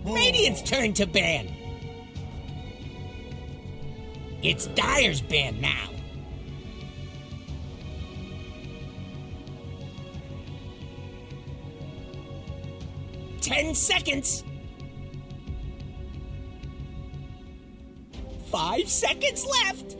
Radiant's turn to ban. It's Dire's ban now. Ten seconds. 5 seconds left.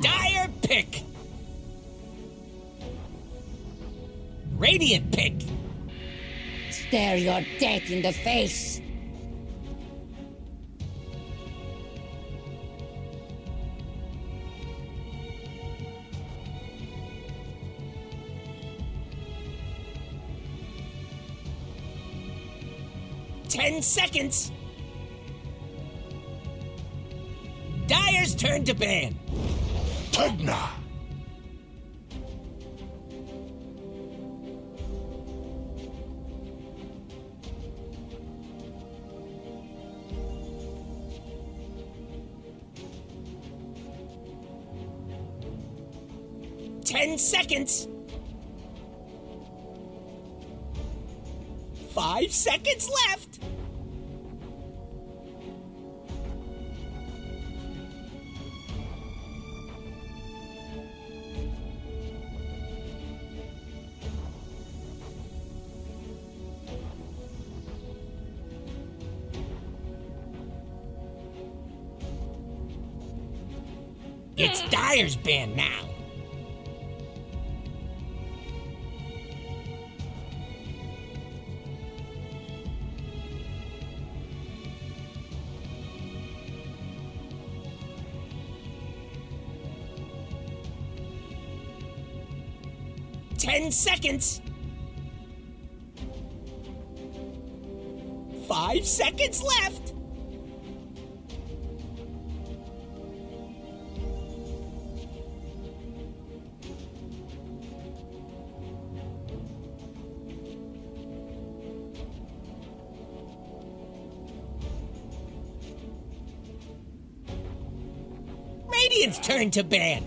Dire pick. Radiant pick. Stare your death in the face. Ten seconds. Dire's turn to ban. Tegna! 10 seconds. 5 seconds left. It's Dire's ban now. Ten seconds. 5 seconds left. Radiant's turn to ban.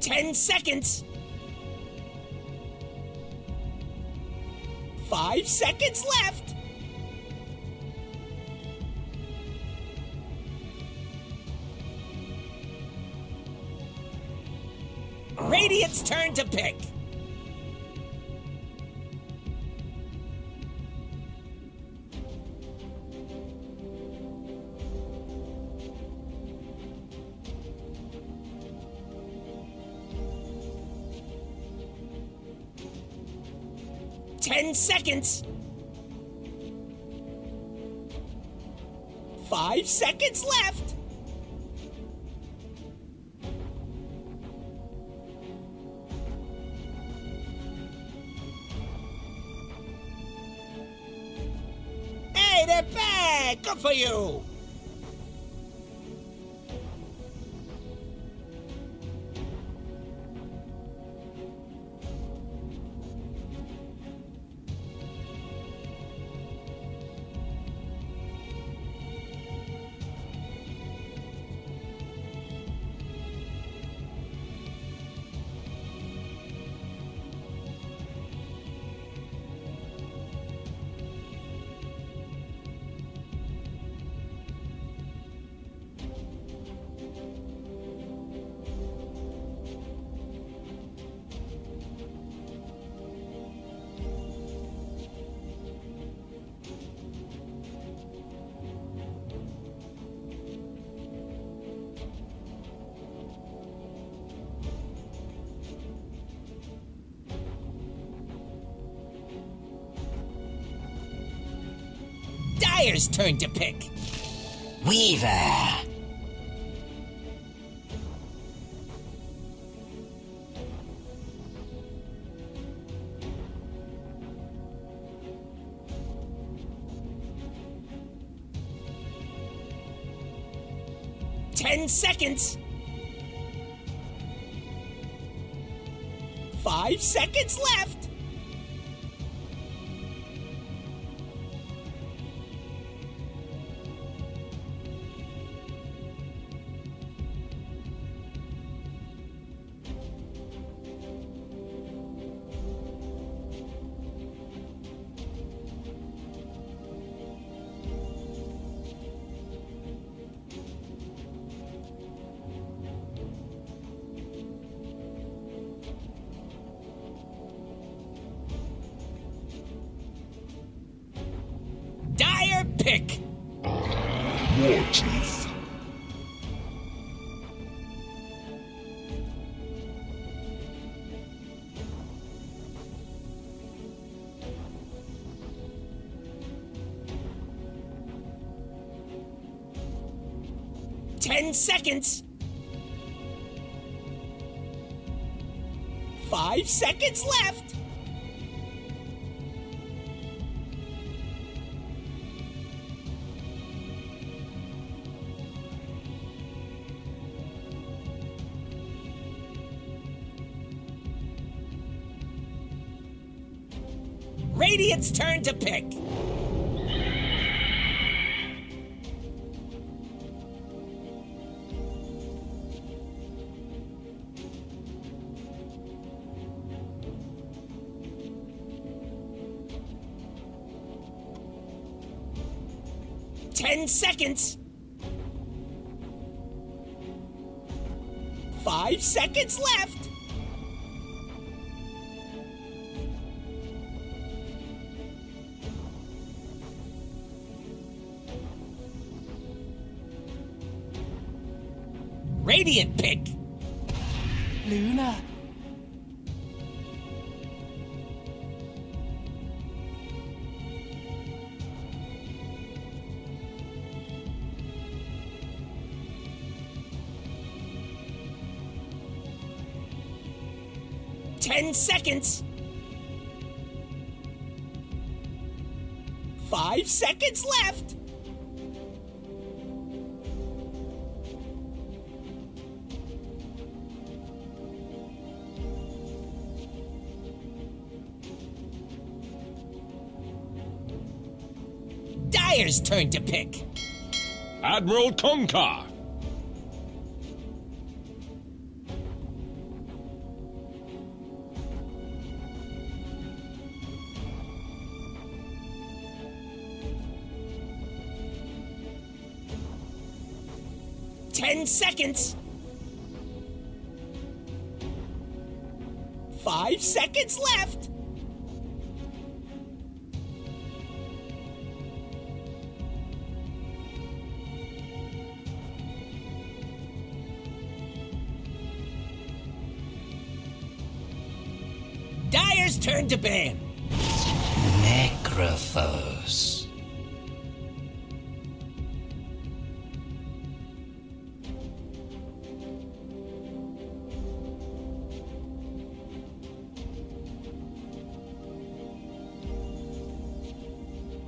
Ten seconds. 5 seconds left. Radiant's turn to pick. Ten seconds. 5 seconds left. Hey, they're back! Good for you! Dire's turn to pick. Weaver. Ten seconds. 5 seconds left. Dire pick. War Chief. Ten seconds. 5 seconds left. Radiant's turn to pick. Ten seconds. 5 seconds left. Radiant pick. Luna. Ten seconds. 5 seconds left. Dire's turn to pick. Admiral Concar. Ten seconds. 5 seconds left. Dire's turn to ban. Necrophos.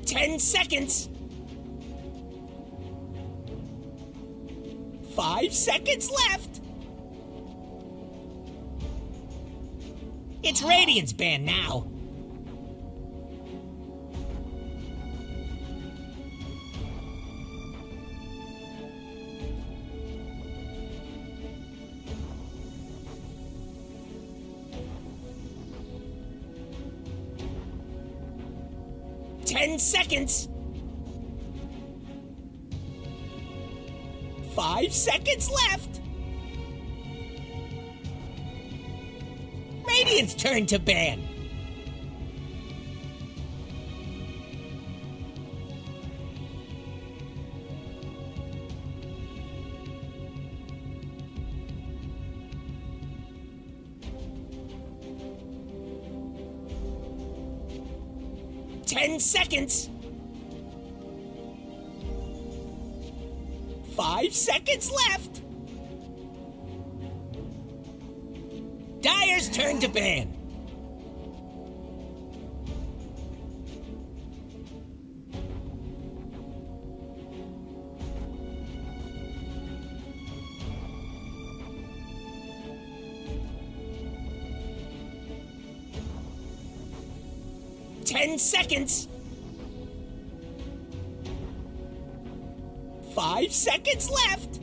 Ten seconds. 5 seconds left. It's Radiant's ban now. Ten seconds. 5 seconds left. Radiant's turn to ban. Ten seconds. 5 seconds left. Dyer's turn to ban. Ten seconds. 5 seconds left.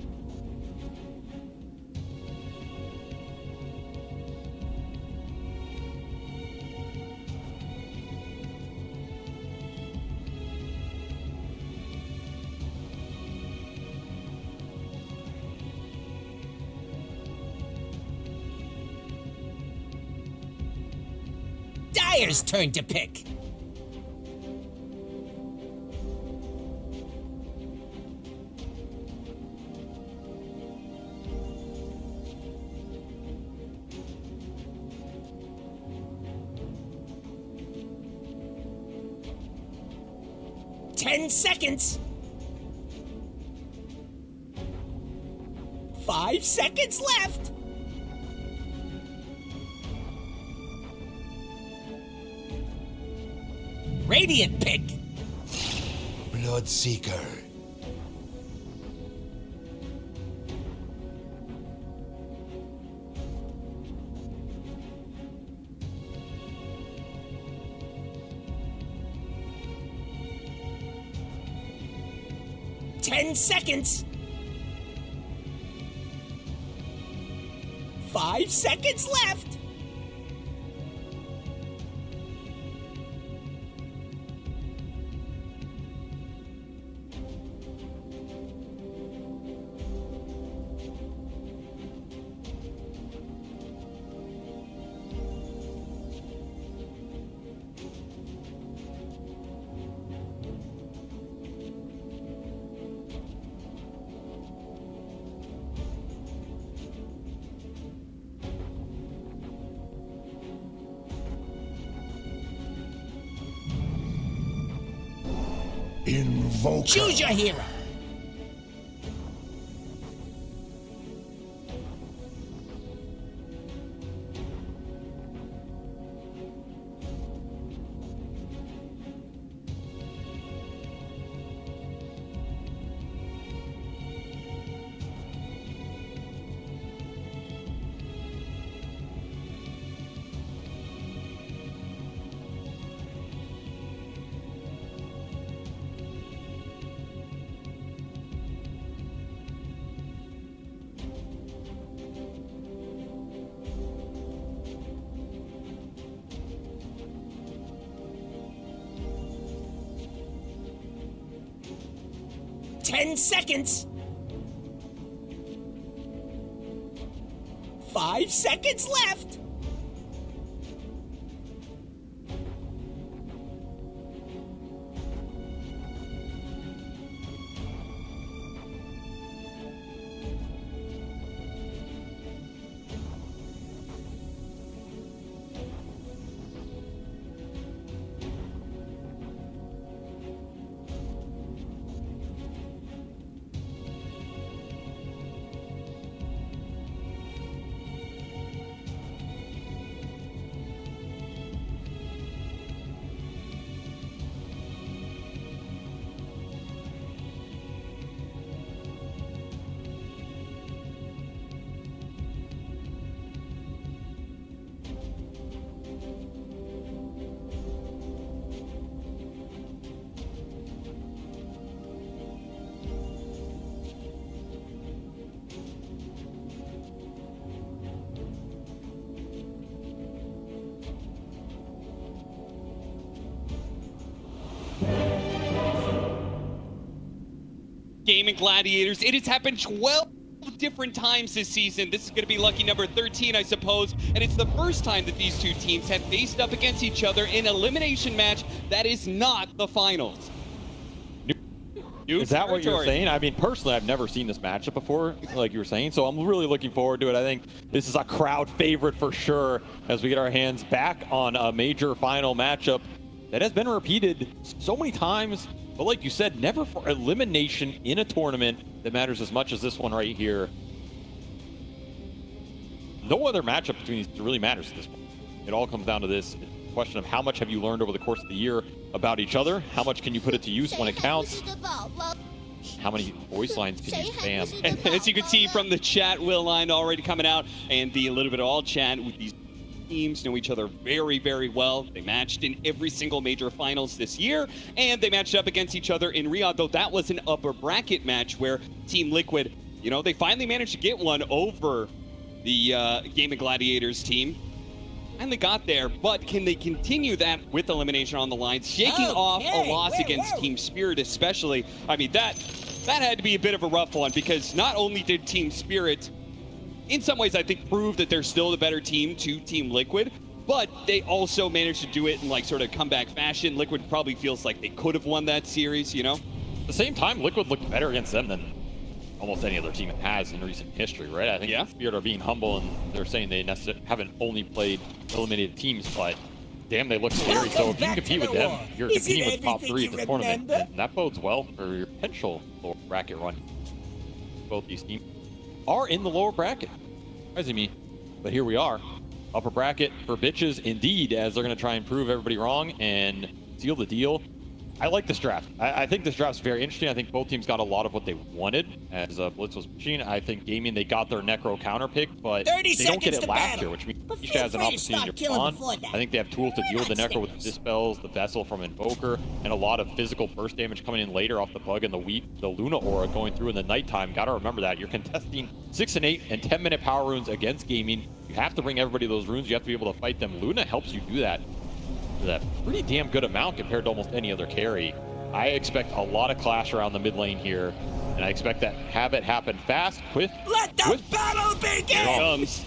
Dyer's turn to pick. Ten seconds. 5 seconds left. Radiant pick. Bloodseeker. Ten seconds. 5 seconds left. Invoker. Choose your hero. Ten seconds. 5 seconds left. Gaimin Gladiators. It has happened 12 different times this season. This is going to be lucky number 13, I suppose. And it's the first time that these two teams have faced up against each other in an elimination match that is not the finals. Is that what you're saying? I mean, personally, I've never seen this matchup before, like you were saying, so I'm really looking forward to it. I think this is a crowd favorite for sure as we get our hands back on a major final matchup that has been repeated so many times But like you said, never for elimination in a tournament that matters as much as this one right here. No other matchup between these really matters at this point. It all comes down to this question of how much have you learned over the course of the year about each other? How much can you put it to use when it counts? How many voice lines can you spam? As you can see from the chat, Will line already coming out, and the little bit of all chat with these teams know each other very, very well. They matched in every single major finals this year, and they matched up against each other in Riyadh, though that was an upper bracket match where Team Liquid, you know, they finally managed to get one over the Gaimin Gladiators team. Finally got there, but can they continue that with elimination on the line, shaking off a loss against Team Spirit especially? I mean, that had to be a bit of a rough one, because not only did Team Spirit, in some ways, I think, prove that they're still the better team to Team Liquid, but they also managed to do it in like sort of comeback fashion. Liquid probably feels like they could have won that series, you know? At the same time, Liquid looked better against them than almost any other team has in recent history, right? I think Spirit are being humble, and they're saying they haven't only played eliminated teams, but damn, they look scary. So if you can compete with them, you're competing with top 3 at the tournament, and that bodes well for your potential lower bracket run. Both these teams are in the lower bracket. Surprising me, but here we are. Upper bracket for bitches indeed, as they're going to try and prove everybody wrong and seal the deal. I like this draft. I think this draft's very interesting. I think both teams got a lot of what they wanted as Blitz was pushing. I think Gaimin, they got their Necro counter pick, but they don't get it last year, which means Nisha has an opportunity to respond. I think they have tools to deal with the Necro with the Dispels, the Vessel from Invoker, and a lot of physical burst damage coming in later off the Bug and the Luna Aura going through in the nighttime. Got to remember that. You're contesting 6 and 8 and 10-minute power runes against Gaimin. You have to bring everybody those runes. You have to be able to fight them. Luna helps you do that. That pretty damn good amount compared to almost any other carry. I expect a lot of clash around the mid lane here, and I expect that have it happen fast. Let the battle begin! Here it comes.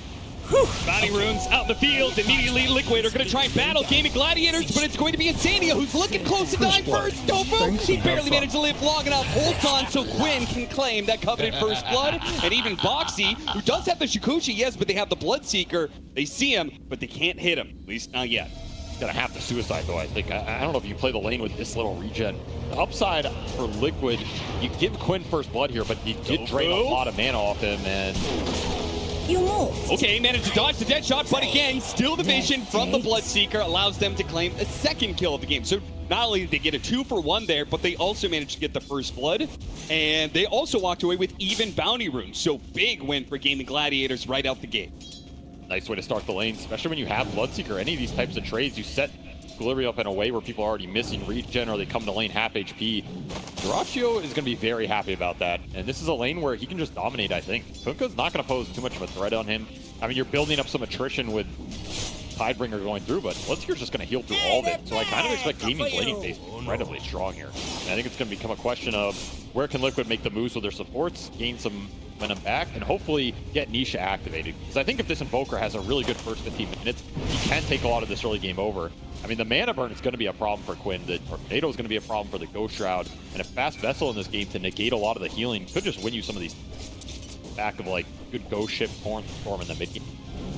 Bounty runes out in the field. Immediately, Liquid are going to try and battle Gaimin Gladiators, but it's going to be Insania who's looking close to die first. Tofu, he barely managed to live long enough. Holds on so Quinn can claim that coveted first blood. And even Boxy, who does have the Shikuchi, yes, but they have the Bloodseeker. They see him, but they can't hit him, at least not yet. Gonna have to suicide though, I think. I don't know if you play the lane with this little regen. The upside for Liquid, you give Quinn first blood here, but you did drain a lot of mana off him, and you move. Okay, managed to dodge the dead shot, but again, still the vision from the Bloodseeker allows them to claim a second kill of the game. So not only did they get a 2-for-1 there, but they also managed to get the first blood, and they also walked away with even bounty runes. So big win for Gaimin Gladiators right out the gate. Nice way to start the lane, especially when you have Bloodseeker. Any of these types of trades, you set Equilibrium up in a way where people are already missing regen or they come to lane half HP. Duraccio is going to be very happy about that. And this is a lane where he can just dominate, I think. Kunkka's not going to pose too much of a threat on him. I mean, you're building up some attrition with Tidebringer going through, but Bloodseeker's just going to heal through all of it. So I kind of expect Gaimin's laning phase to be incredibly strong here. And I think it's going to become a question of where can Liquid make the moves with their supports, gain some momentum back, and hopefully get Nisha activated. Because I think if this Invoker has a really good first 15 minutes, he can take a lot of this early game over. I mean, the mana burn is going to be a problem for Quinn. The Tornado is going to be a problem for the Ghost Shroud. And a fast Vessel in this game to negate a lot of the healing could just win you some of these back of like good Ghost Ship, Torn Storm in the mid game.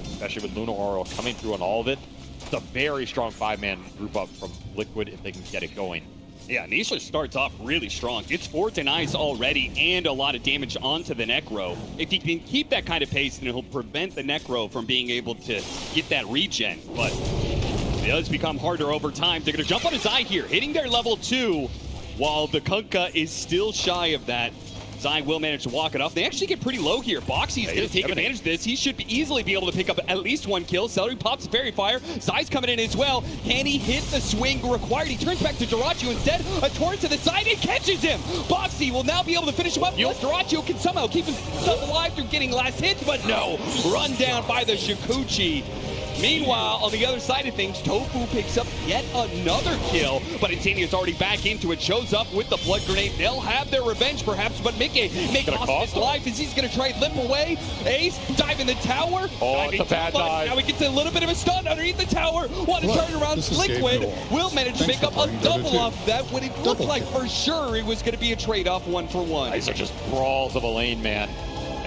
Especially with Luna Aura coming through on all of it. It's a very strong 5-man group up from Liquid if they can get it going. Yeah, Nisha starts off really strong. Gets 4 denies already and a lot of damage onto the Necro. If he can keep that kind of pace, then he'll prevent the Necro from being able to get that regen. But it does become harder over time. They're going to jump on his eye here, hitting their level 2, while the Kunkka is still shy of that. Zai will manage to walk it off. They actually get pretty low here. Boxy's going to take advantage of this. He should easily be able to pick up at least 1 kill. Celery pops Fairy Fire. Zai's coming in as well. Can he hit the swing required? He turns back to Duraccio instead. A torrent to the side and catches him. Boxy will now be able to finish him up. Unless Duraccio can somehow keep himself alive through getting last hits, but no. Run down by the Shikuchi. Meanwhile, on the other side of things, Tofu picks up yet another kill, but Insania's already back into it, shows up with the Blood Grenade. They'll have their revenge, perhaps, but Mickey may cost his life as he's going to try and limp away. Ace, dive in the tower. Oh, it's a bad dive. Now he gets a little bit of a stun underneath the tower. Want to turn around. Liquid will manage to make up a double off that when it looked like for sure it was going to be a trade-off 1-for-1. These are just brawls of a lane, man.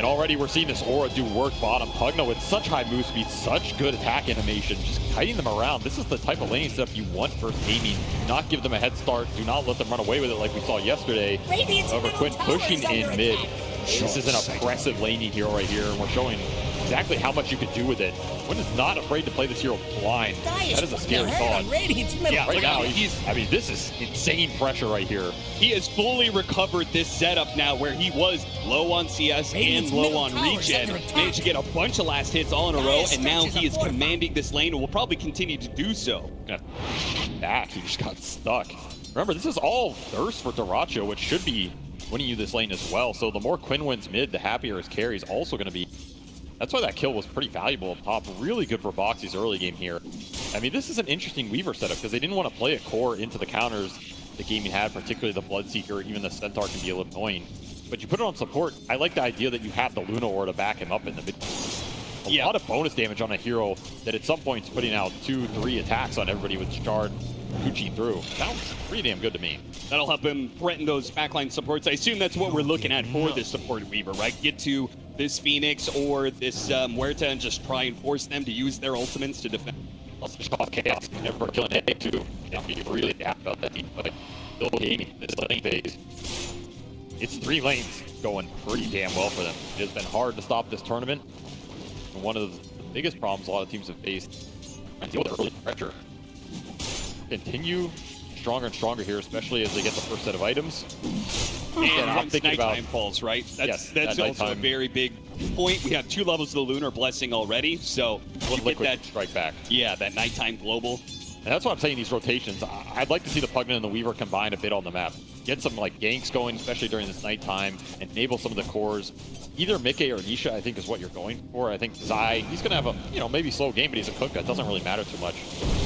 And already we're seeing this Aura do work bottom. Pugna with such high move speed, such good attack animation, just kiting them around. This is the type of laning stuff you want for Gaimin. Do not give them a head start. Do not let them run away with it like we saw yesterday. Over Quinn pushing in mid. This is an oppressive laning hero right here, and we're showing exactly how much you could do with it. Quinn is not afraid to play this hero blind. That is a scary thought. Yeah, right now, I mean, this is insane pressure right here. He has fully recovered this setup now where he was low on CS and low on regen. Managed to get a bunch of last hits all in a row, and now he is commanding this lane and will probably continue to do so. Back, he just got stuck. Remember, this is all thirst for Dyrachyo, which should be winning you this lane as well. So the more Quinn wins mid, the happier his carry is also going to be. That's why that kill was pretty valuable up top. Really good for Boxy's early game here. I mean, this is an interesting Weaver setup because they didn't want to play a core into the counters the Gaimin had, particularly the Bloodseeker. Even the Centaur can be a little annoying. But you put it on support, I like the idea that you have the Luna Aura to back him up in the mid. A lot of bonus damage on a hero that at some point is putting out 2-3 attacks on everybody with Shard Gucci through. Sounds pretty damn good to me. That'll help him threaten those backline supports. I assume that's what we're looking at for this support Weaver, right? Get to this Phoenix or this Muerta and just try and force them to use their ultimates to defend. Let's just cause chaos. Never killing A too. Yeah, be really happy about that. But still gaining this lane phase. It's 3 lanes going pretty damn well for them. It has been hard to stop this tournament. And one of the biggest problems a lot of teams have faced is deal with early pressure. Continue stronger and stronger here, especially as they get the first set of items. And I'm thinking about falls, right? That's also a very big point. We have 2 levels of the Lunar Blessing already, so you get that strike back. Yeah, that nighttime global. And that's why I'm saying these rotations. I'd like to see the Pugna and the Weaver combine a bit on the map. Get some like ganks going, especially during this nighttime, and enable some of the cores. Either Mickey or Nisha, I think, is what you're going for. I think Zai, he's going to have a, maybe slow game, but he's a cook. That doesn't really matter too much.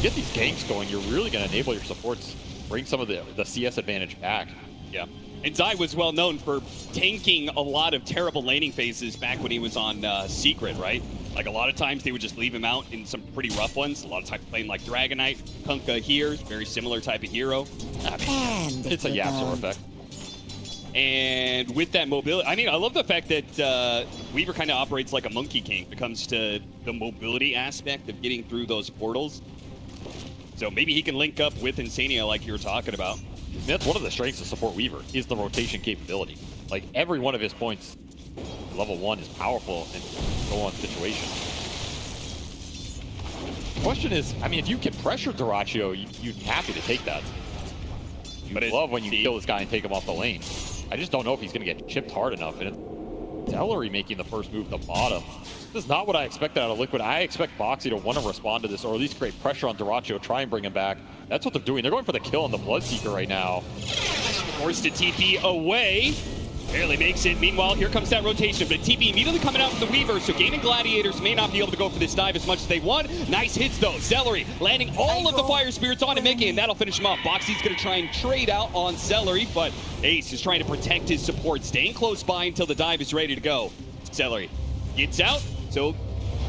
Get these ganks going, you're really going to enable your supports, bring some of the CS advantage back. Yeah. And Zai was well known for tanking a lot of terrible laning phases back when he was on Secret, right? Like a lot of times they would just leave him out in some pretty rough ones. A lot of times playing like Dragonite. Kunkka here, very similar type of hero. I mean, it's a Yasuo effect. And with that mobility, I mean, I love the fact that Weaver kind of operates like a Monkey King when it comes to the mobility aspect of getting through those portals. So maybe he can link up with Insania like you were talking about. That's one of the strengths of support Weaver, is the rotation capability. Like, every one of his points, level 1, is powerful in go-on situation. The question is, I mean, if you can pressure Dyrachyo, you'd be happy to take that. You love when you kill this guy and take him off the lane. I just don't know if he's going to get chipped hard enough. And Celery making the first move to the bottom. This is not what I expected out of Liquid. I expect Boxy to want to respond to this, or at least create pressure on Dyrachyo, try and bring him back. That's what they're doing. They're going for the kill on the Bloodseeker right now. Forced to TP away. Barely makes it. Meanwhile, here comes that rotation, but TP immediately coming out from the Weaver, so Gaimin Gladiators may not be able to go for this dive as much as they want. Nice hits, though. Celery landing all of the Fire Spirits onto Mickey, and that'll finish him off. Boxy's going to try and trade out on Celery, but Ace is trying to protect his support, staying close by until the dive is ready to go. Celery gets out, so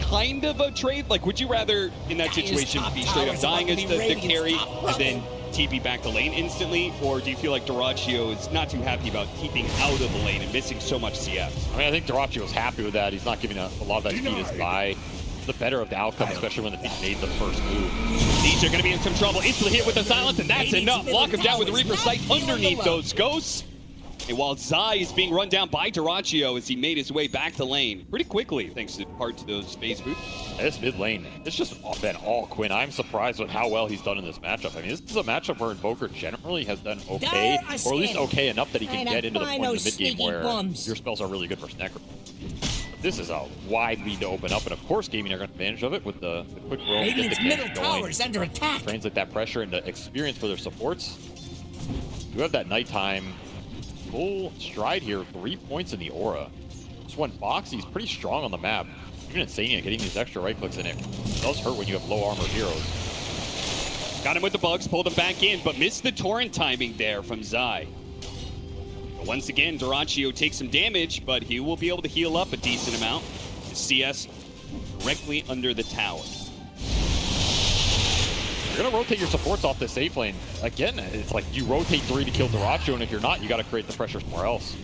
kind of a trade. Like, would you rather, in that situation, be straight up dying as the carry and then TP back the lane instantly, or do you feel like Dyrachyo is not too happy about keeping out of the lane and missing so much CS? I mean, I think Dyrachyo is happy with that. He's not giving a lot of that speed as Zai. The better of the outcome, especially when the team made the first move. These are going to be in some trouble. Instantly hit with the silence, and that's enough. Lock him down with the Reaper Sight underneath those ghosts. And while Zai is being run down by Dyrachyo as he made his way back to lane pretty quickly, thanks in part to those phase boots. This mid lane, it's just been all Quinn. I'm surprised with how well he's done in this matchup. I mean, this is a matchup where Invoker generally has done okay, or at least okay enough that he can get into the point of the mid game where your spells are really good for Snecro. But this is a wide lead to open up, and of course, Gaimin are going to advantage of it with the quick roll. Radiant's middle tower is under attack. Translate that pressure into experience for their supports. You have that nighttime full stride here, 3 points in the aura. This one, Boxy's pretty strong on the map. Even Insania getting these extra right clicks in it does hurt when you have low armored heroes. Got him with the bugs, pulled him back in, but missed the torrent timing there from Zai. But once again, Dyrachyo takes some damage, but he will be able to heal up a decent amount. The CS directly under the tower. You're going to rotate your supports off the safe lane. Again, it's like you rotate 3 to kill Dyrachyo, and if you're not, you got to create the pressure somewhere else.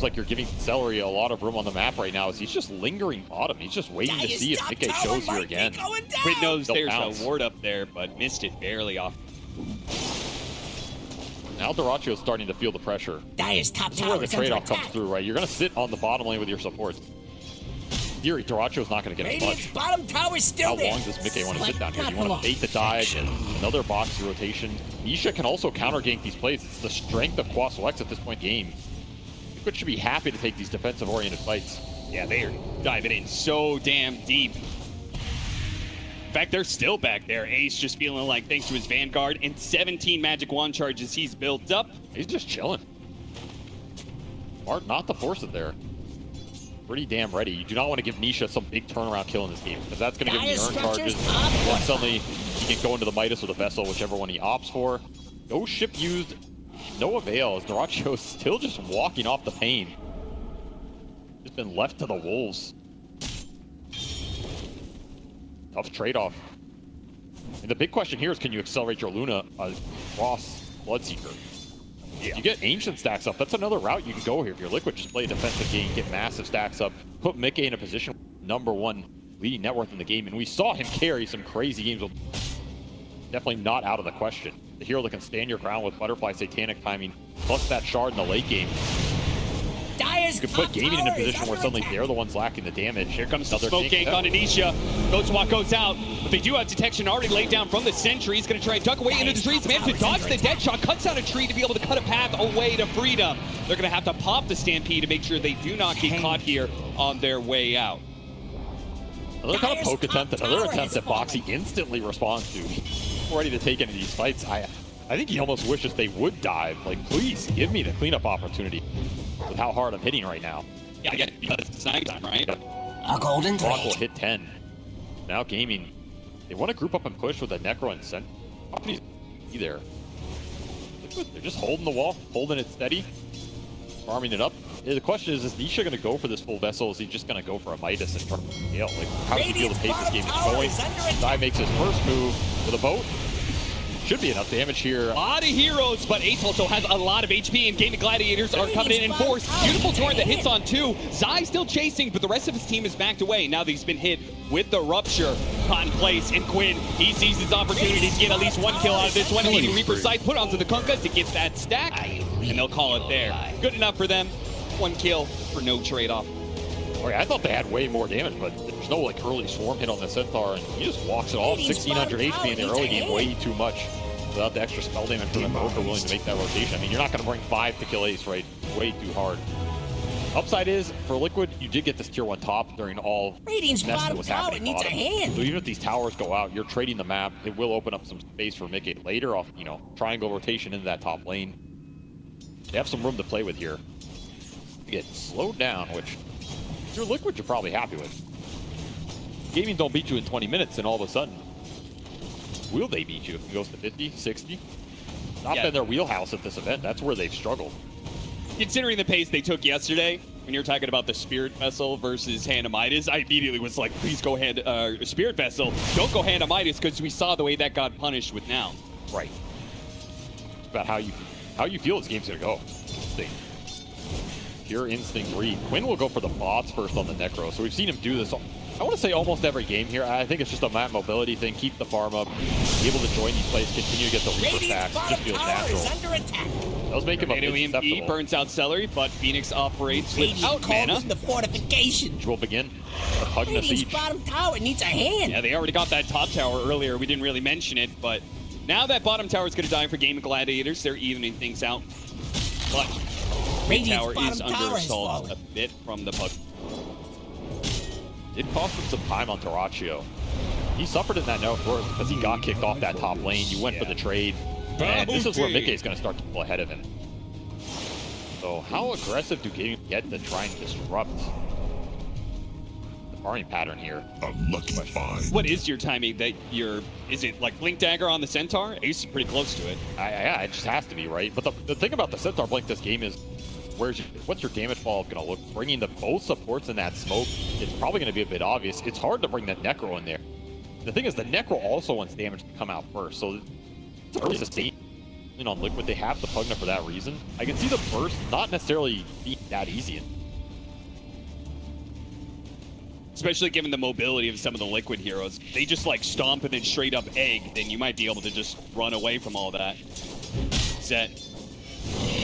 seems like you're giving Celery a lot of room on the map right now as he's just lingering bottom. He's just waiting to see if Mickey shows here again. Quinn knows there's a ward up there, but missed it barely off. Now Durachio's starting to feel the pressure. Dire's top This is where tower the is under trade-off comes attack. through, right? You're going to sit on the bottom lane with your supports. In theory, Durachio's not going to get as Radiant's much. bottom tower's still How there. long does Mickey want to sit down here? Not You for want long. to bait the dive and another box rotation. Nisha can also counter gank these plays. It's the strength of Quaswell at this point in the game. Liquid should be happy to take these defensive-oriented fights. Yeah, they are diving in so damn deep. In fact, they're still back there. Ace just feeling like, thanks to his Vanguard and 17 Magic Wand charges he's built up. He's just chilling. Smart not to force it there. Pretty damn ready. You do not want to give Nisha some big turnaround kill in this game, because that's going to give him the urn charges. Then suddenly he can go into the Midas or the Vessel, whichever one he opts for. No ship used, no avail, as Durachio is still just walking off the pain. Just been left to the wolves. Tough trade-off. And the big question here is, can you accelerate your Luna across Bloodseeker? If you get Ancient stacks up, that's another route you can go here. If you're Liquid, just play a defensive game, get massive stacks up, put Mickey in a position #1 leading net worth in the game, and we saw him carry some crazy games. Definitely not out of the question. The hero that can stand your ground with Butterfly Satanic timing, plus that shard in the late game. Dire's You could put top Gaimin in a tower is position where under suddenly attack. they're the ones lacking the damage. Here comes the Another smoke gank on Anisha. Ghostwalk goes out, but they do have detection already laid down from the sentry. He's going to try and duck away into the trees. Managed to dodge the dead shot, cuts out a tree to be able to cut a path away to freedom. They're going to have to pop the Stampede to make sure they do not get caught here on their way out. Another kind of poke Dire's attempt, top another tower attempt has that Boxy fallen. instantly responds to. Ready to take into these fights. I think he almost wishes they would dive. Like, please give me the cleanup opportunity with how hard I'm hitting right now. Yeah, I get it, because it's nighttime, right? A golden Clock will thread. hit 10. Now Gaimin, they want to group up and push with a Necro and Sent. Be there. They're just holding the wall, holding it steady, farming it up. The question is Nisha going to go for this full Vessel? Or is he just going to go for a Midas and try to scale? Like, how does he feel the pace this game is going? Zai makes his first move with a boat. Should be enough damage here. A lot of heroes, but Ace also has a lot of HP, and Gaimin Gladiators are coming in force. Beautiful torrent that hits on 2. Zai still chasing, but the rest of his team is backed away. Now that he's been hit with the Rupture. Caught in place, and Quinn, he sees his opportunity to get at least 1 kill out of this one. Needing Reaper Sight put onto the Kunkka to get that stack, and they'll call it there. Good enough for them. 1 kill for no trade-off. Okay, I thought they had way more damage, but there's no like early swarm hit on the Centaur, and he just walks it off. 1600 HP in the early game, way too much. Without the extra spell damage from the Broker willing to make that rotation. I mean, you're not going to bring 5 to kill Ace, right? Way too hard. Upside is, for Liquid, you did get this tier 1 top during all Radiant's mess that bottom was tower happening needs a bottom. hand. So even if these towers go out, you're trading the map. It will open up some space for Mickey later off, you know, triangle rotation into that top lane. They have some room to play with here. You get slowed down, which if you're Liquid, you're probably happy with. Gaming don't beat you in 20 minutes, and all of a sudden, will they beat you if it goes to 50, 60? Not been their wheelhouse at this event. That's where they've struggled. Considering the pace they took yesterday, when you're talking about the Spirit Vessel versus Hand of Midas, I immediately was like, please go Spirit Vessel. Don't go Hand of Midas, because we saw the way that got punished with Now. Right. It's about how you feel this game's gonna go. Instinct. Pure instinct read. Quinn will go for the bots first on the Necro. So we've seen him do this, I want to say almost every game here. I think it's just a map mobility thing. Keep the farm up, be able to join these plays, continue to get the Reaper stacks. It just feels natural. Under attack. Does make him a bit EMP susceptible. burns out Celery, but Phoenix operates without mana. The fortification. Which will begin a Pugna Radiant's Siege. bottom tower needs a hand. Yeah, they already got that top tower earlier. We didn't really mention it, but now that bottom tower is going to die for Gaimin Gladiators. They're evening things out. But mid tower is under assault a bit from the Pug. It cost him some time on Durachio. He suffered in that note because he got kicked off that top lane. You went for the trade. And this is where Mickey's going to start to pull ahead of him. So how aggressive do Gaimin get to try and disrupt the farming pattern here? Unlucky find. What is your timing that is it like Blink Dagger on the Centaur? Ace is pretty close to it. Yeah, it just has to be, right? But the thing about the Centaur Blink this game is, what's your damage fall going to look? Bringing the both supports in that smoke, it's probably going to be a bit obvious. It's hard to bring the Necro in there. The thing is, the Necro also wants damage to come out first, so it's hard to see. on Liquid. They have the Pugna for that reason. I can see the burst not necessarily being that easy. Especially given the mobility of some of the Liquid heroes. They just like stomp and then straight up egg, then you might be able to just run away from all that. Set.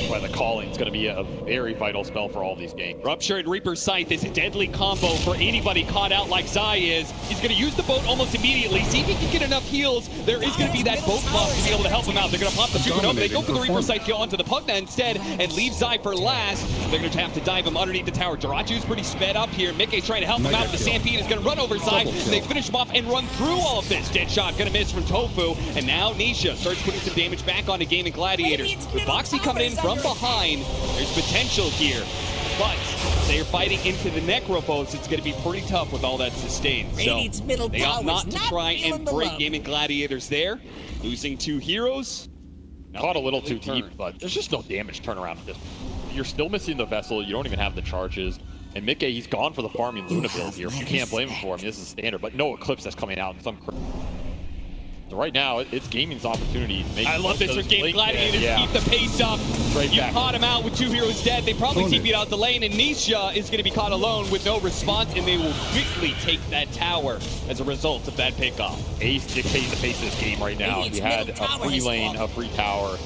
Why the calling is going to be a very vital spell for all these games. Rupture and Reaper's Scythe is a deadly combo for anybody caught out like Zai is. He's going to use the boat almost immediately. See if he can get enough heals. There is going to be that boat buff to be able to help him out. They're going to pop the Supernova. They go for the Reaper's Scythe kill onto the Pugna instead and leave Zai for last. They're going to have to dive him underneath the tower. Darachu's pretty sped up here. Mickey's trying to help him out. The Stampede is going to run over Zai. They finish him off and run through all of this. Deadshot going to miss from Tofu. And now Nisha starts putting some damage back onto Gaimin Gladiators. With Boxy coming in from behind, there's potential here, but they're fighting into the Necrophos. It's going to be pretty tough with all that sustained. So they ought not to try and break Gaimin Gladiators there. Losing 2 heroes. Caught a little too deep, but there's just no damage turnaround at this. You're still missing the vessel. You don't even have the charges. And Mickey, he's gone for the farming Luna build here. You can't blame him for him. This is standard, but no Eclipse that's coming out in some. So right now, it's Gaming's opportunity to make. I love this for Gaimin Gladiators. Keep the pace up. You caught him out with 2 heroes dead. They probably TP'd out the lane, and Nisha is going to be caught alone with no response, and they will quickly take that tower as a result of that pickoff. Ace dictates the pace of this game right now. He had a free lane, a free tower,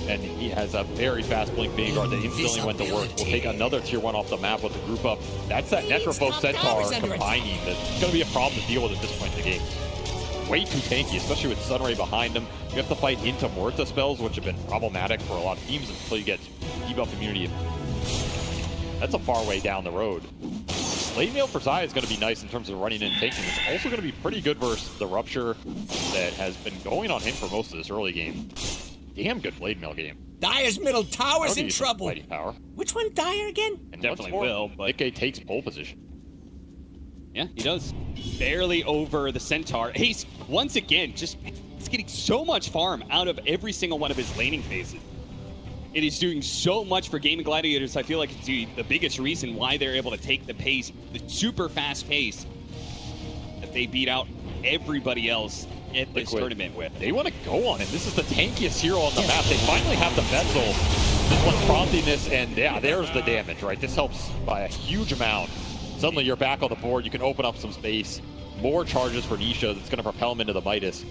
and he has a very fast blink Vanguard that instantly went to work. We'll take another tier 1 off the map with the group up. That's that Necrophos Centaur combining. That's going to be a problem to deal with at this point in the game. Way too tanky, especially with Sunray behind him. You have to fight into Muerta spells, which have been problematic for a lot of teams until you get debuff immunity. That's a far way down the road. Lane mail for Zai is going to be nice in terms of running in and taking. It's also going to be pretty good versus the Rupture that has been going on him for most of this early game. Damn good blade mail game. Dire's middle tower's in trouble. Power. Which one, Dire again? And definitely will, but Nikkei takes pole position. Yeah, he does. Barely over the Centaur. Ace, once again, just he's getting so much farm out of every single one of his laning phases. It is doing so much for Gaimin Gladiators. I feel like it's the biggest reason why they're able to take the pace, the super fast pace that they beat out everybody else at this tournament with. They want to go on it. This is the tankiest hero on the map. They finally have the vessel. This one's prompting this, and yeah, there's the damage, right? This helps by a huge amount. Suddenly you're back on the board. You can open up some space. More charges for Nisha. That's going to propel him into the Midas.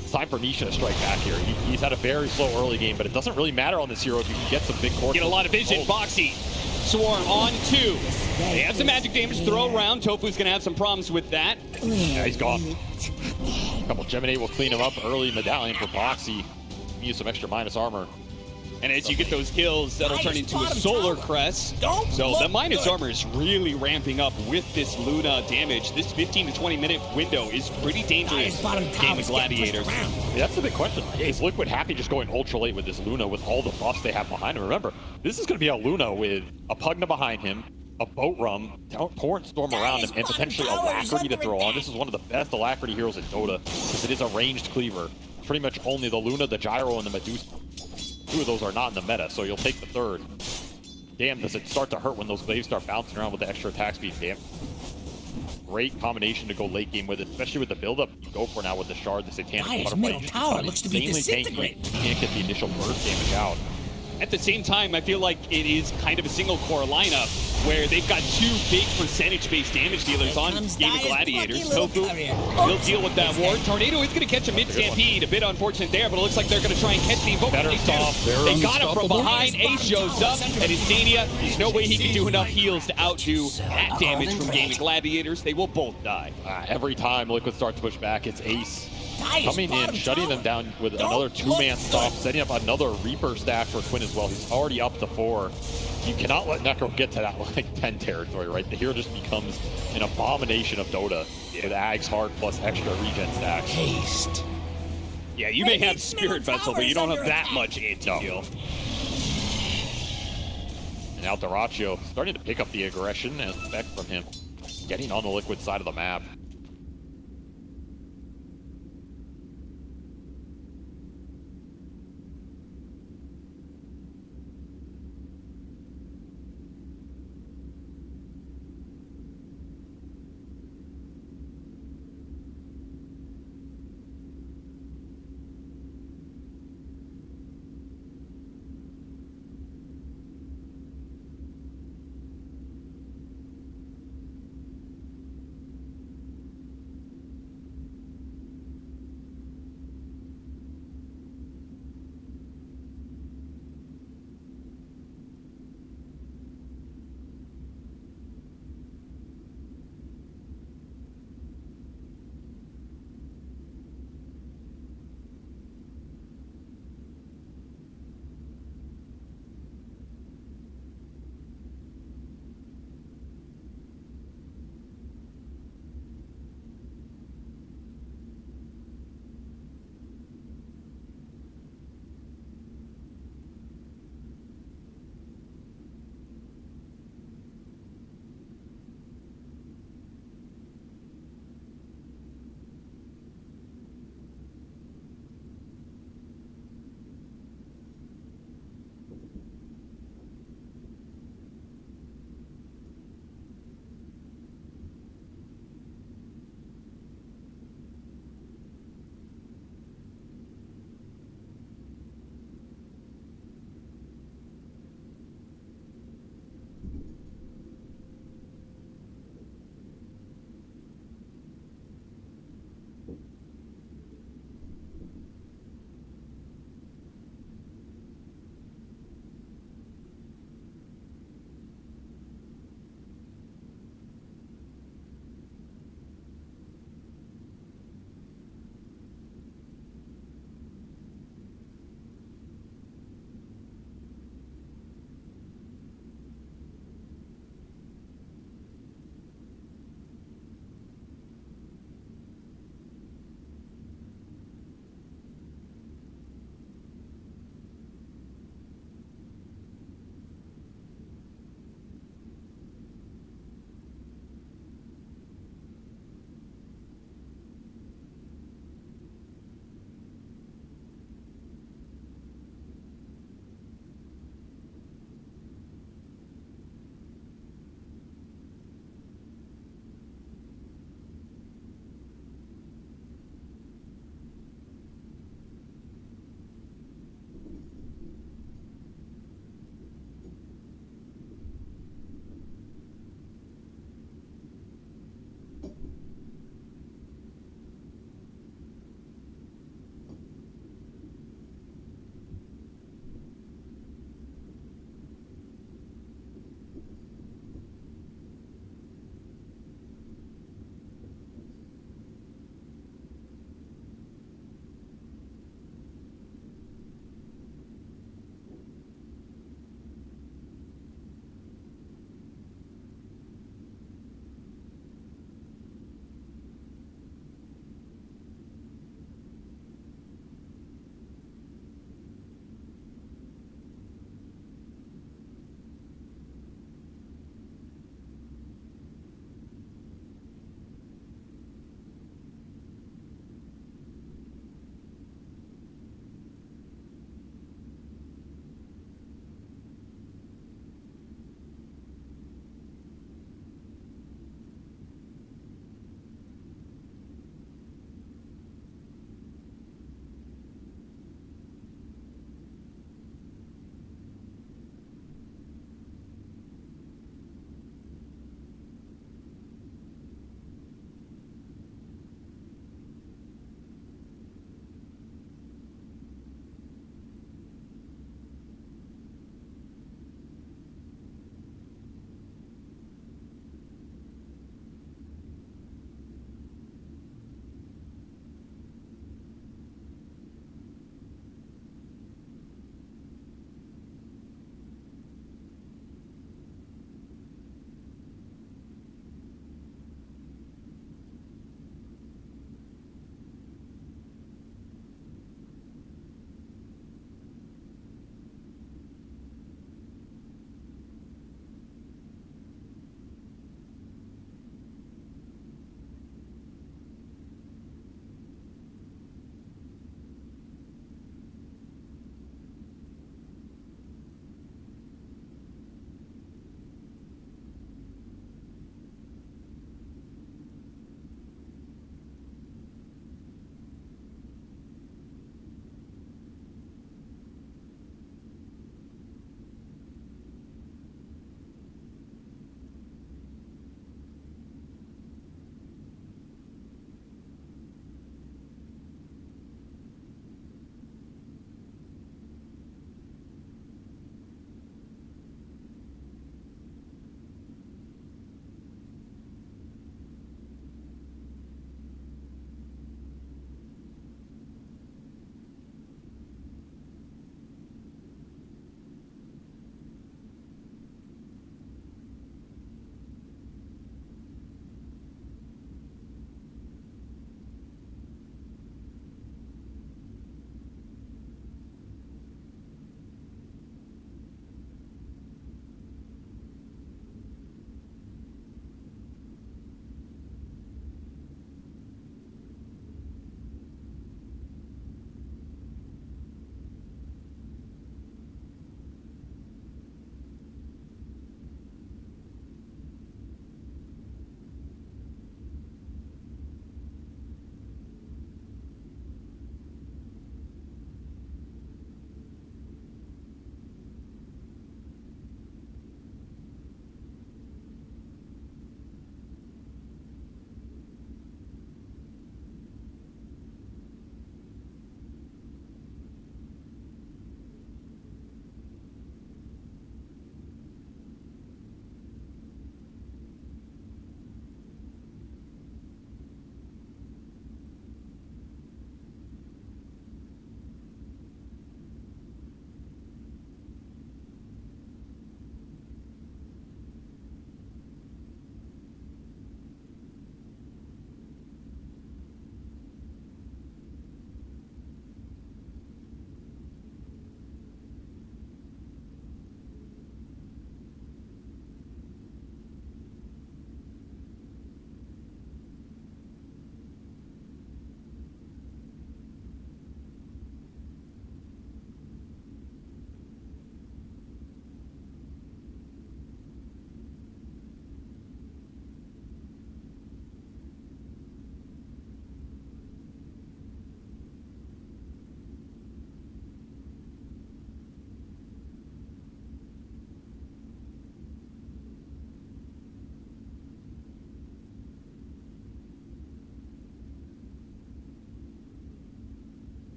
It's time for Nisha to strike back here. He's had a very slow early game, but it doesn't really matter on this hero if you can get some big courses. Get a lot of vision. Boxy. Swarm on 2. They have some magic damage to throw around. Tofu's going to have some problems with that. Yeah, he's gone. A couple Gemini will clean him up. Early medallion for Boxy. Use some extra minus armor. And as you get those kills, that'll turn into a Solar Crest. So the minus armor is really ramping up with this Luna damage. This 15 to 20 minute window is pretty dangerous for Gaimin Gladiators. That's the big question. Is Liquid happy just going ultra late with this Luna with all the buffs they have behind him? Remember, this is going to be a Luna with a Pugna behind him, a Boat Rum, Torrent Storm around him, and potentially Alacrity to throw on. This is one of the best Alacrity heroes in Dota because it is a ranged cleaver. Pretty much only the Luna, the Gyro, and the Medusa. 2 of those are not in the meta, so you'll take the 3rd. Damn, does it start to hurt when those waves start bouncing around with the extra attack speed, damn. Great combination to go late game with, especially with the build-up you go for now with the Shard, the Satanic Butterfly. Middle tower looks to be disintegrating. You can't get the initial burst damage out. At the same time, I feel like it is kind of a single core lineup where they've got 2 big percentage-based damage dealers on Gaimin Gladiators. Tofu will deal with that ward. Tornado is going to catch a mid-stampede. A bit unfortunate there, but it looks like they're going to try and catch the Invoker. They got him from behind. Ace shows up, and Insania, there's no way he can do enough heals to outdo that damage from Gaimin Gladiators. They will both die. Every time Liquid starts to push back, it's Ace coming in, shutting them down with another 2-man stop, setting up another Reaper stack for Quinn as well. He's already up to 4. You cannot let Necro get to that like 10 territory, right? The hero just becomes an abomination of Dota with Ags hard plus extra regen stacks. Haste. Yeah, you may have Spirit Vessel, but you don't have that much anti-heal. And now Daracho starting to pick up the aggression and effect from him, getting on the Liquid side of the map.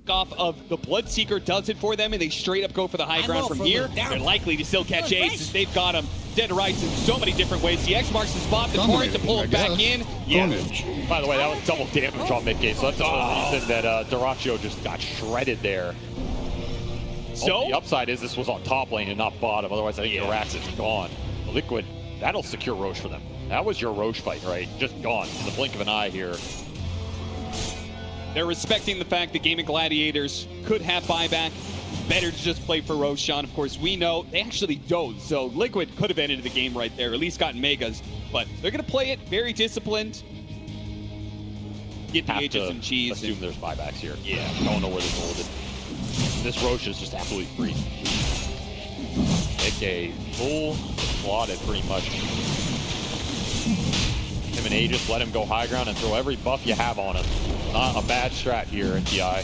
off of the Bloodseeker does it for them, and they straight up go for the high ground from here. They're likely to still catch Ace as they've got him dead to rights in so many different ways. The X marks the spot, the torrent to pull it back in. Yeah. By the way, that was double damage on Mickey, so that's another reason that Dyrachyo just got shredded there. So the upside is this was on top lane and not bottom, otherwise I think Dirax is gone. Liquid, that'll secure Roche for them. That was your Roche fight, right? Just gone in the blink of an eye here. They're respecting the fact that Gaimin Gladiators could have buyback. Better to just play for Roshan. Of course, we know they actually don't. So Liquid could have ended the game right there, at least gotten Megas. But they're going to play it very disciplined. Get the Aegis and cheese. Assume there's buybacks here. Yeah, don't know where they're holding. This Roche is just absolutely free. AK full slotted pretty much. Him and Aegis, let him go high ground and throw every buff you have on him. Not a bad strat here in TI.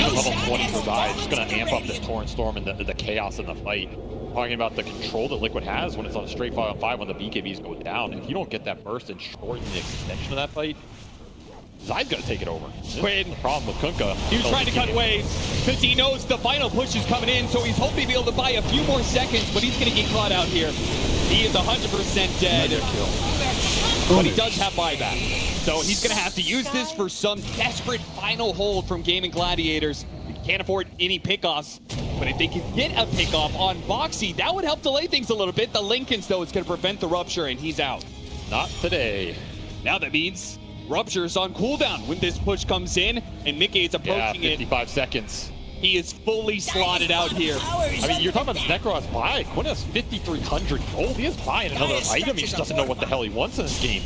Level 20 for Zai, just going to amp up this Torrent Storm and the chaos in the fight. Talking about the control that Liquid has when it's on a straight 5-on-5 when the BKBs go down. If you don't get that burst and shorten the extension of that fight, Zai's going to take it over. Quinn. The problem with Kunkka. He was trying to cut waves because he knows the final push is coming in, so he's hoping to be able to buy a few more seconds, but he's going to get caught out here. He is 100% dead. But he does have buyback. So he's going to have to use this for some desperate final hold from Gaimin Gladiators. He can't afford any pickoffs. But if they can get a pickoff on Boxy, that would help delay things a little bit. The Lincolns, though, is going to prevent the Rupture, and he's out. Not today. Now that means Rupture's on cooldown when this push comes in, and Mickey is approaching 55 seconds. He is fully slotted out here. I mean, you're talking about Necro's buy. Quinn has 5,300 gold. He is buying another item. He just doesn't know what the hell he wants in this game.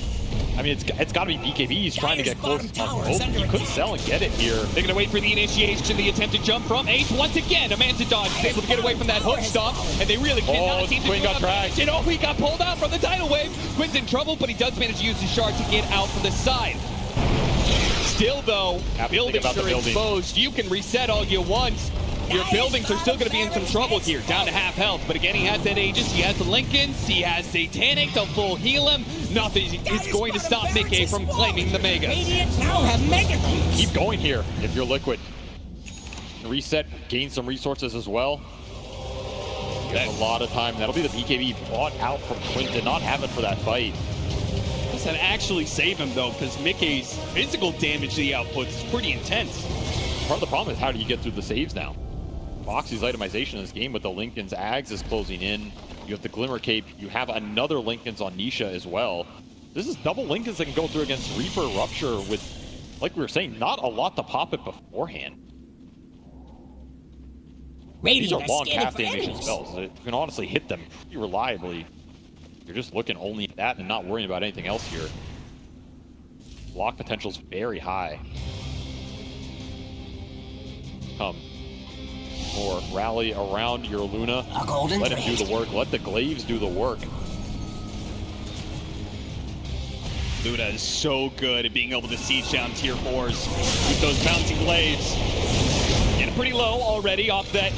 I mean, it's got to be BKB. He's trying to get close to gold. He could sell and get it here. They're going to wait for the initiation, the attempted jump from Ace. Once again, a man to dodge. He's able to get away from that hook stop, and they really cannot seem to Quinn got dragged. You know, he got pulled out from the tidal wave. Quinn's in trouble, but he does manage to use his shard to get out from the side. Still, though, buildings are exposed. You can reset all you want. Your buildings are still going to be in some trouble here, down to half health. But again, he has that Aegis, he has the Lincolns, he has Satanic to full heal him. Nothing is going to stop Mickey from claiming the Megas. Now have Mega Cubes. Keep going here if you're Liquid. Reset, gain some resources as well. That's a lot of time. That'll be the BKB bought out from Quinn. Did not have it for that fight. This had actually save him, though, because Mickey's physical damage to the outputs is pretty intense. Part of the problem is how do you get through the saves now? Boxy's itemization in this game with the Lincoln's Ags is closing in. You have the Glimmer Cape. You have another Lincoln's on Nisha as well. This is double Lincolns that can go through against Reaper, Rupture with, like we were saying, not a lot to pop it beforehand. These are long cast animation spells. You can honestly hit them pretty reliably. You're just looking only at that and not worrying about anything else here. Block potential is very high. More rally around your Luna. Let him do the work. Let the Glaives do the work. Luna is so good at being able to siege down tier 4s with those bouncing Glaives. Getting pretty low already off that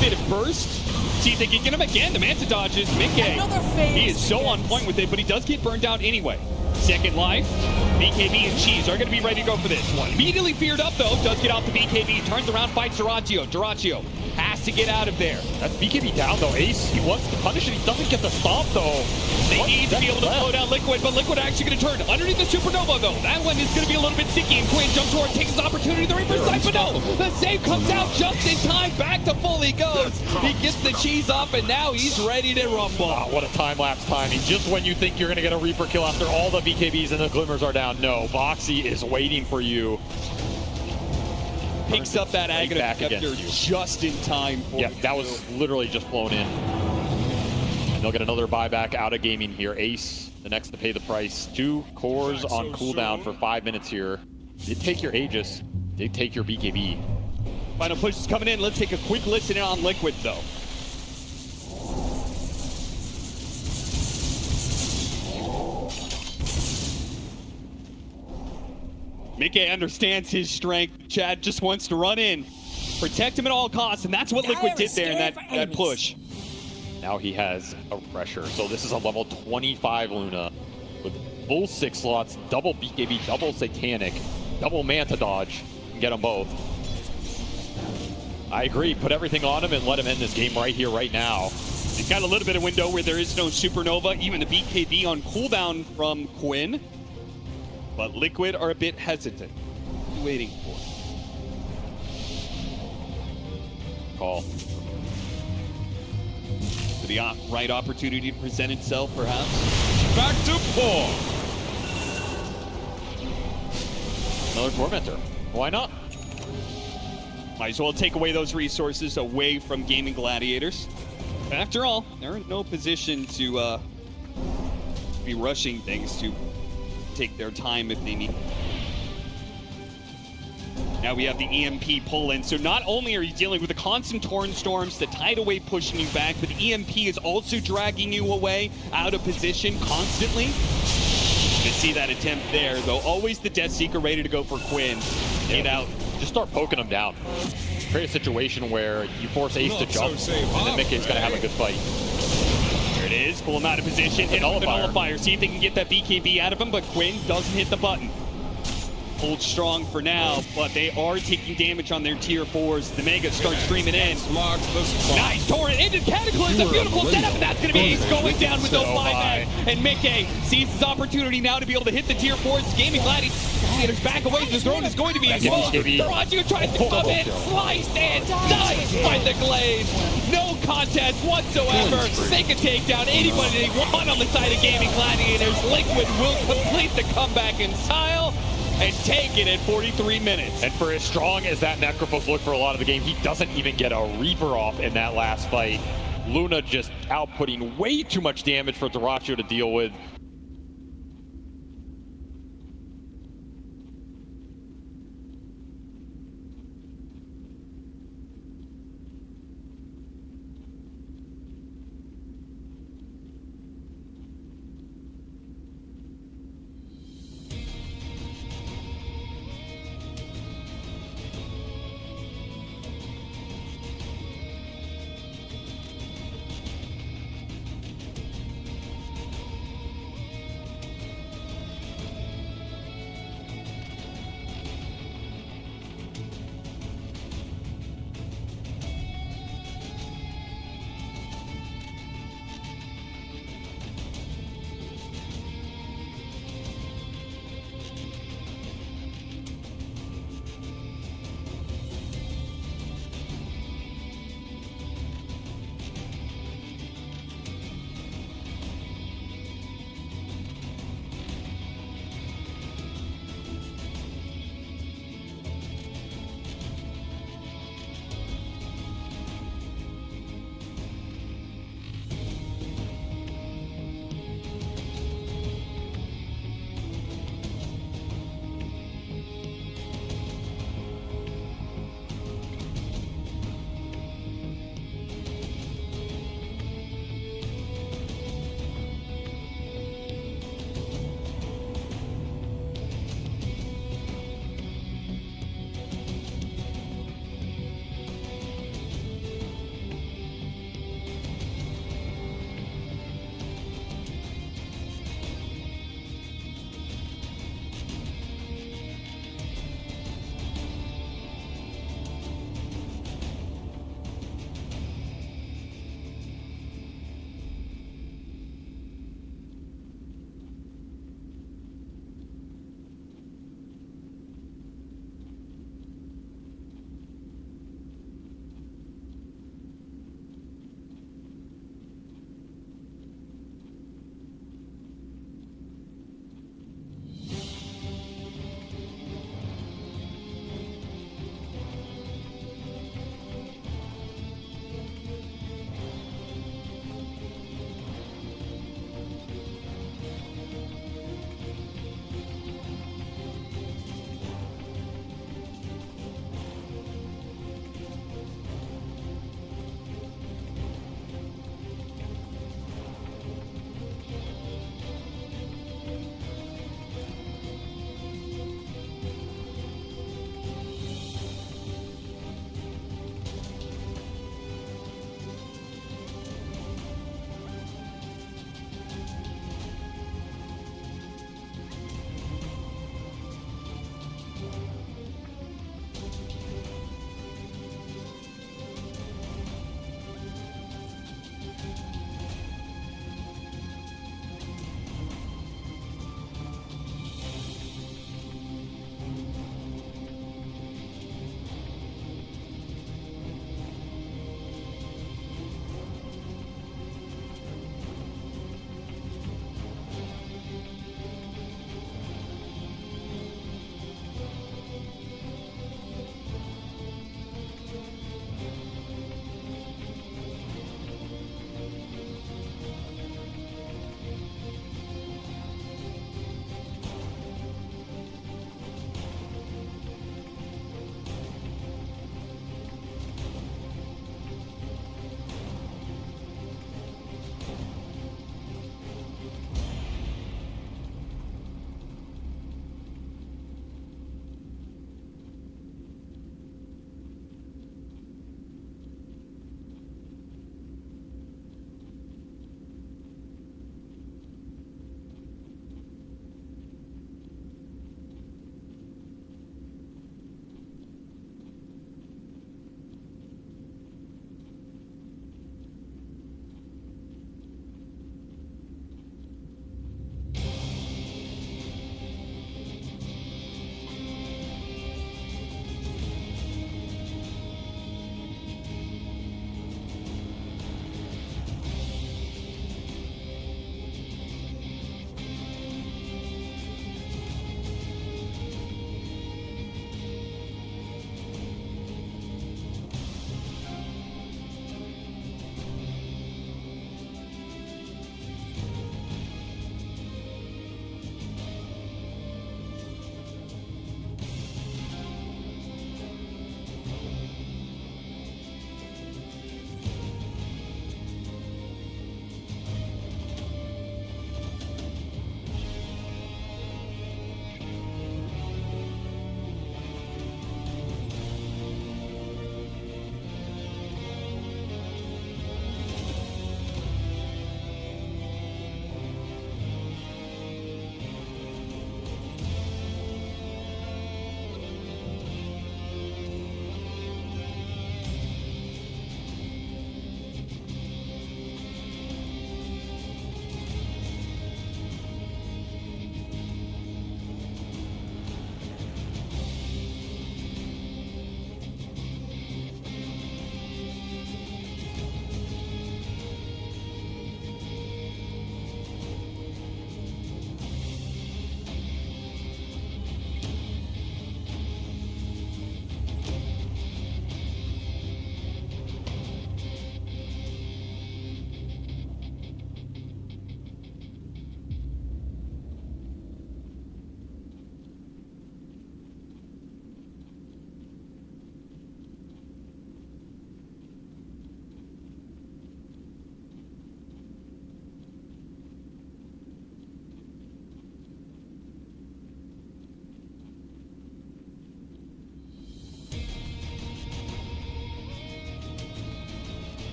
bit of burst. See if they can get him again. The Manta dodges Mickey. He is so on point with it, but he does get burned out anyway. Second life. BKB and Cheese are going to be ready to go for this one. Immediately feared up, though. Does get out the BKB. Turns around, fights Dyrachyo. Dyrachyo has to get out of there. That's BKB down, though. Ace, he wants to punish it. He doesn't get the stomp, though. They need to be able to slow down Liquid, but Liquid actually going to turn underneath the Supernova, though. That one is going to be a little bit sticky, and Quinn jumps forward, takes his opportunity. The Reaper's side, but no! The save comes out just in time. Back to full he goes. He gets the Cheese off, and now he's ready to rumble. Wow, what a time-lapse timing. Just when you think you're going to get a Reaper kill after all the BKBs and the Glimmers are down. No, Boxy is waiting for you. Picks up that Aghanim Scepter just in time for you. That was literally just flown in. And they'll get another buyback out of Gaming here. Ace, the next to pay the price. 2 cores on cooldown for 5 minutes here. Did take your Aegis, did take your BKB. Final push is coming in. Let's take a quick listen in on Liquid, though. Mickey understands his strength. Chad just wants to run in, protect him at all costs, and that's what Liquid did there in that push. Now he has a pressure. So this is a level 25 Luna with full 6 slots, double BKB, double Satanic, double Manta Dodge, and get them both. I agree, put everything on him and let him end this game right here, right now. He's got a little bit of window where there is no Supernova, even the BKB on cooldown from Quinn. But Liquid are a bit hesitant. What are you waiting for? Call. For the right opportunity to present itself, perhaps. Back to 4. Another Tormentor. Why not? Might as well take away those resources away from Gaimin Gladiators. After all, they're in no position to be rushing things, to take their time if they need. Now we have the EMP pull-in, so not only are you dealing with the constant Torrent Storms, the Tidal Wave pushing you back, but the EMP is also dragging you away, out of position constantly. You see that attempt there, though. Always the Death Seeker ready to go for Quinn. Get out. Just start poking him down. Create a situation where you force Ace to jump, and then Mickey's gonna have a good fight. There it is, pull him out of position, hit him with the nullifier. See if they can get that BKB out of him, but Quinn doesn't hit the button. Hold strong for now, but they are taking damage on their tier 4s. The Mega starts streaming in. Nice Torrent into Cataclysm, beautiful setup, and that's going to be Ace going down with those 5 mag. And Mickey sees his opportunity now to be able to hit the tier 4s. Gaimin Gladiators back away, the throne is going to be exposed. Taraji tries to come in, sliced and diced by the Glade. No contest whatsoever. They can take down anybody they want on the side of Gaimin Gladiators. Liquid will complete the comeback in style and take it at 43 minutes. And for as strong as that Necrophos looked for a lot of the game, he doesn't even get a Reaper off in that last fight. Luna just outputting way too much damage for Dyrachyo to deal with.